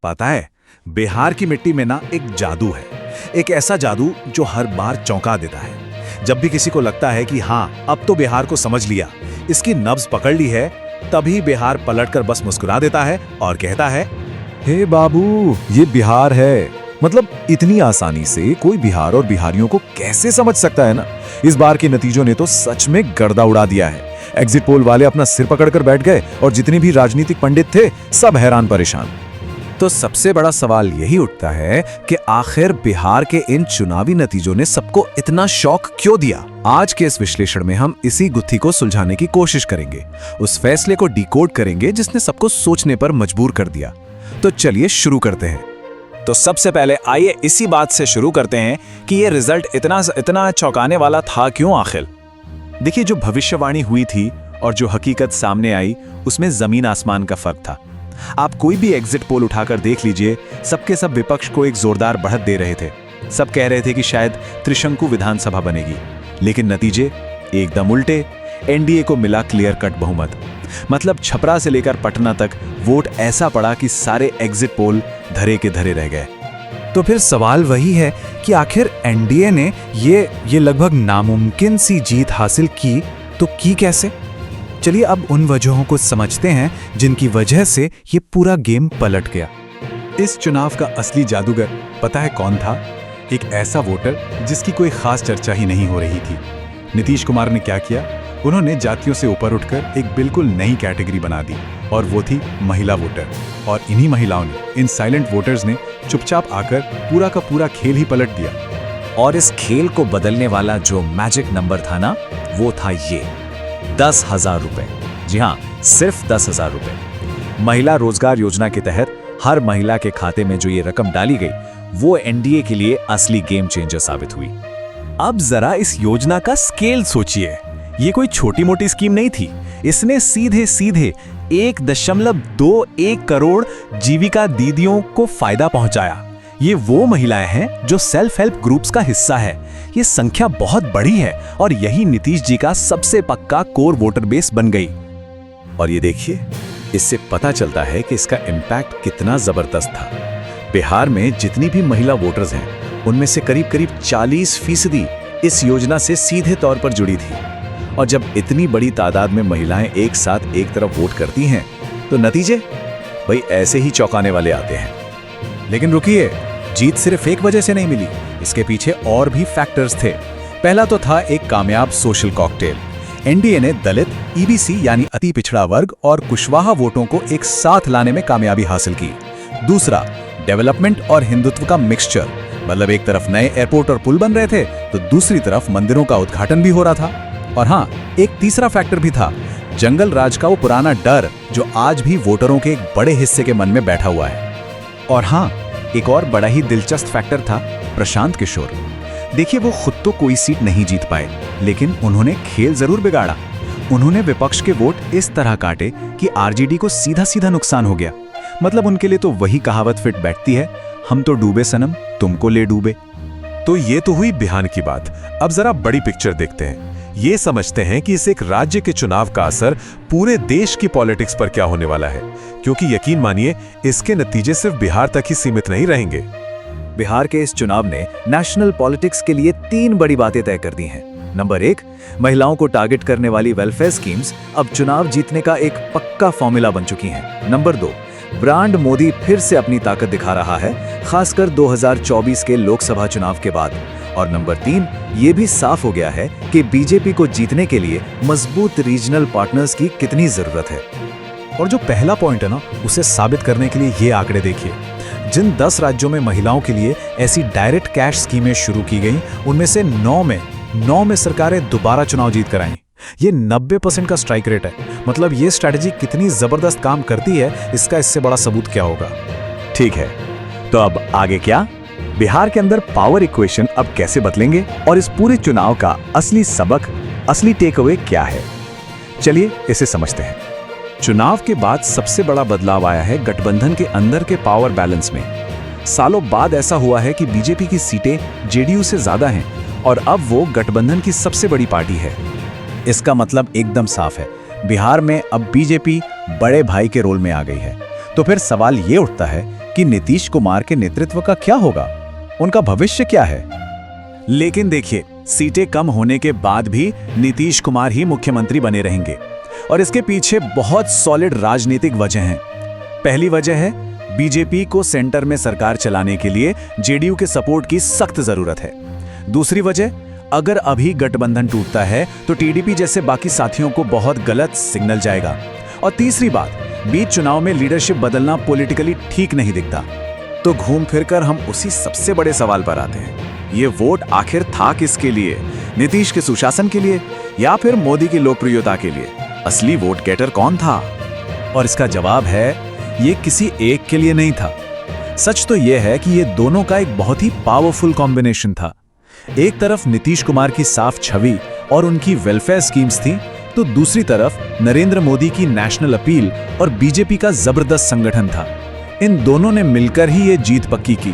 पता है, बिहार की मिट्टी में ना एक जादू है। एक ऐसा जादू जो हर बार चौंका देता है। जब भी किसी को लगता है कि हाँ, अब तो बिहार को समझ लिया, इसकी नब्ज पकड़ ली है, तभी बिहार पलटकर बस मुस्कुरा देता है और कहता है, हे बाबू, ये बिहार है। मतलब इतनी आसानी से कोई बिहार और बिहारियों को कैसे समझ सकता है ना। इस बार के नतीजों ने तो सच में गर्दा उड़ा दिया है। एग्जिट पोल वाले अपना सिर पकड़कर बैठ गए और जितने भी राजनीतिक पंडित थे सब हैरान परेशान। तो सबसे बड़ा सवाल यही उठता है कि आखिर बिहार के इन चुनावी नतीजों ने सबको इतना शॉक क्यों दिया। आज के इस विश्लेषण में हम इसी गुत्थी को सुलझाने की कोशिश करेंगे, उस फैसले को डिकोड करेंगे जिसने सबको सोचने पर मजबूर कर दिया। तो चलिए शुरू करते हैं। तो सबसे पहले आइए इसी बात से शुरू करते हैं कि ये रिजल्ट इतना चौंकाने वाला था क्यों आखिर। देखिए, जो भविष्यवाणी हुई थी और जो हकीकत सामने आई, उसमें जमीन आसमान का फर्क था। आप कोई भी एग्जिट पोल उठाकर देख लीजिए, सबके सब विपक्ष को एक जोरदार बढ़त दे रहे थे। सब कह रहे थे कि शायद त्रिशंकु विधानसभा बनेगी, लेकिन नतीजे एकदम उल्टे। एनडीए को मिला क्लियर कट बहुमत। मतलब छपरा से लेकर पटना तक वोट ऐसा पड़ा कि सारे एग्जिट पोल धरे के धरे रह गए। तो फिर सवाल वही है कि आखिर एनडीए ने ये लगभग नामुमकिन सी जीत हासिल की, तो की कैसे? चलिए अब उन वजहों को समझते हैं जिनकी वजह से ये पूरा गेम पलट गया। इस चुनाव का असली जादूगर पता है कौन था? एक ऐसा वोटर जिसकी कोई खास चर्चा ही नहीं हो रही थी। नीतीश कुमार ने क्या किया? उन्होंने जातियों से ऊपर उठकर एक बिल्कुल नई कैटेगरी बना दी, और वो थी महिला वोटर। और इन्हीं महिलाओं ने, इन साइलेंट वोटर्स ने चुपचाप आकर पूरा का पूरा खेल ही पलट दिया। और इस खेल को बदलने वाला जो मैजिक नंबर था ना, वो था ये 10,000 रुपए। जी हाँ, सिर्फ 10,000 रुपए। महिला रोजगार योजना के तहत हर महिला के खाते में जो ये रकम डाली गई, वो एनडीए के लिए असली गेम चेंजर साबित हुई। अब जरा इस योजना का स्केल सोचिए। ये कोई छोटी मोटी स्कीम नहीं थी। इसने सीधे सीधे 1.21 करोड़ जीविका दीदियों को फायदा पहुंचाया। ये वो महिलाएं हैं जो सेल्फ हेल्प ग्रुप्स का हिस्सा है। ये संख्या बहुत बड़ी है और यही नीतीश जी का सबसे पक्का कोर वोटर बेस बन गई। और ये देखिए, इससे पता चलता है कि इसका इम्पैक्ट कितना जबरदस्त था। बिहार में जितनी भी महिला वोटर्स हैं, उनमें से करीब करीब 40% इस योजना से सीधे तौर पर जुड़ी थी। और जब इतनी बड़ी तादाद में महिलाएं एक साथ एक तरफ वोट करती हैं, तो नतीजे भाई ऐसे ही चौंकाने वाले आते हैं। लेकिन रुकिए, जीत सिर्फ एक वजह से नहीं मिली। इसके पीछे और भी फैक्टर्स थे। पहला तो था एक कामयाब सोशल कॉकटेल। एनडीए ने दलित, ईबीसी यानी अति पिछड़ा वर्ग और कुशवाहा वोटों को एक साथ लाने में कामयाबी हासिल की। दूसरा, डेवलपमेंट और हिंदुत्व का मिक्सचर। मतलब एक तरफ नए एयरपोर्ट और पुल बन रहे थे, तो दूसरी तरफ मंदिरों का उद्घाटन भी हो रहा था। और हाँ, एक तीसरा फैक्टर भी था, जंगल राज का वो पुराना डर जो आज भी वोटरों के एक बड़े हिस्से के मन में बैठा हुआ है। और हाँ, एक और बड़ा ही दिलचस्प फैक्टर था प्रशांत किशोर। देखिए, वो खुद तो कोई सीट नहीं जीत पाए, लेकिन उन्होंने खेल जरूर बिगाड़ा। उन्होंने विपक्ष के वोट इस तरह काटे कि आरजेडी को सीधा सीधा नुकसान हो गया। मतलब उनके लिए तो वही कहावत फिट बैठती है, हम तो डूबे सनम, तुमको ले डूबे। तो ये तो हुई बिहार की बात। अब जरा बड़ी पिक्चर देखते हैं। ये समझते हैं कि इस एक राज्य के चुनाव का असर पूरे देश की पॉलिटिक्स पर क्या होने वाला है, क्योंकि यकीन मानिए, इसके नतीजे सिर्फ बिहार तक ही सीमित नहीं रहेंगे। बिहार के इस चुनाव ने नेशनल पॉलिटिक्स के लिए 3 बड़ी बातें तय कर दी हैं। नंबर 1, महिलाओं को टारगेट करने वाली वेलफेयर स्कीम्स अब चुनाव जीतने का एक पक्का फॉर्मूला बन चुकी हैं। नंबर 2, ब्रांड मोदी फिर से अपनी ताकत दिखा रहा है, खासकर 2024 के लोकसभा चुनाव के बाद। और नंबर 3, ये भी साफ हो गया है कि बीजेपी को जीतने के लिए मजबूत रीजनल पार्टनर्स की कितनी जरूरत है। और जो पहला पॉइंट है ना, उसे साबित करने के लिए ये आंकड़े देखिए। जिन 10 राज्यों में महिलाओं के लिए ऐसी डायरेक्ट कैश स्कीमें शुरू की गई, उनमें से 9 में सरकारें दोबारा चुनाव जीत कर आईं। ये 90% का स्ट्राइक रेट है। मतलब ये स्ट्रैटेजी कितनी जबरदस्त काम करती है, इसका इससे बड़ा सबूत क्या होगा। ठीक है, तो अब आगे क्या? बिहार के अंदर पावर इक्वेशन अब कैसे बदलेंगे और इस पूरे चुनाव का असली सबक, असली टेक अवे क्या है? चलिए इसे समझते हैं। चुनाव के बाद सबसे बड़ा बदलाव आया है गठबंधन के अंदर के पावर बैलेंस में। सालों बाद ऐसा हुआ है कि बीजेपी की सीटें जेडीयू से ज्यादा हैं और अब वो गठबंधन की सबसे बड़ी पार्टी है। इसका मतलब एकदम साफ है, बिहार में अब बीजेपी बड़े भाई के रोल में आ गई है। तो फिर सवाल ये उठता है कि नीतीश कुमार के नेतृत्व का क्या होगा, उनका भविष्य क्या है। लेकिन देखिए, सीटें कम होने के बाद भी नीतीश कुमार ही मुख्यमंत्री बने रहेंगे और इसके पीछे बहुत सॉलिड राजनीतिक वजह हैं। पहली वजह है बीजेपी को सेंटर में सरकार चलाने के लिए जेडीयू के सपोर्ट की सख्त जरूरत है। दूसरी वजह, अगर अभी गठबंधन टूटता है तो टीडीपी जैसे बाकी साथियों को बहुत गलत सिग्नल जाएगा। और तीसरी बात, बीच चुनाव में लीडरशिप बदलना पॉलिटिकली ठीक नहीं दिखता। तो घूम फिरकर हम उसी सबसे बड़े सवाल पर आते हैं, ये वोट आखिर था किसके लिए? नीतीश के सुशासन के लिए या फिर मोदी की लोकप्रियता के लिए? असली वोट गेटर कौन था? और इसका जवाब है, ये किसी एक के लिए नहीं था। सच तो यह है कि ये दोनों का एक बहुत ही पावरफुल कॉम्बिनेशन था। एक तरफ नीतीश कुमार की साफ छवि और उनकी वेलफेयर स्कीम्स थी, तो दूसरी तरफ नरेंद्र मोदी की नेशनल अपील और बीजेपी का जबरदस्त संगठन था। इन दोनों ने मिलकर ही ये जीत पक्की की।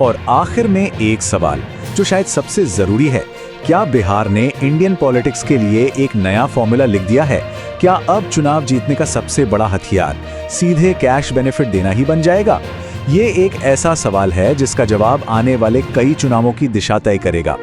और आखिर में एक सवाल जो शायद सबसे जरूरी है, क्या बिहार ने इंडियन पॉलिटिक्स के लिए एक नया फॉर्मूला लिख दिया है? क्या अब चुनाव जीतने का सबसे बड़ा हथियार सीधे कैश बेनिफिट देना ही बन जाएगा? ये एक ऐसा सवाल है जिसका जवाब आने वाले कई चुनावों की दिशा तय करेगा।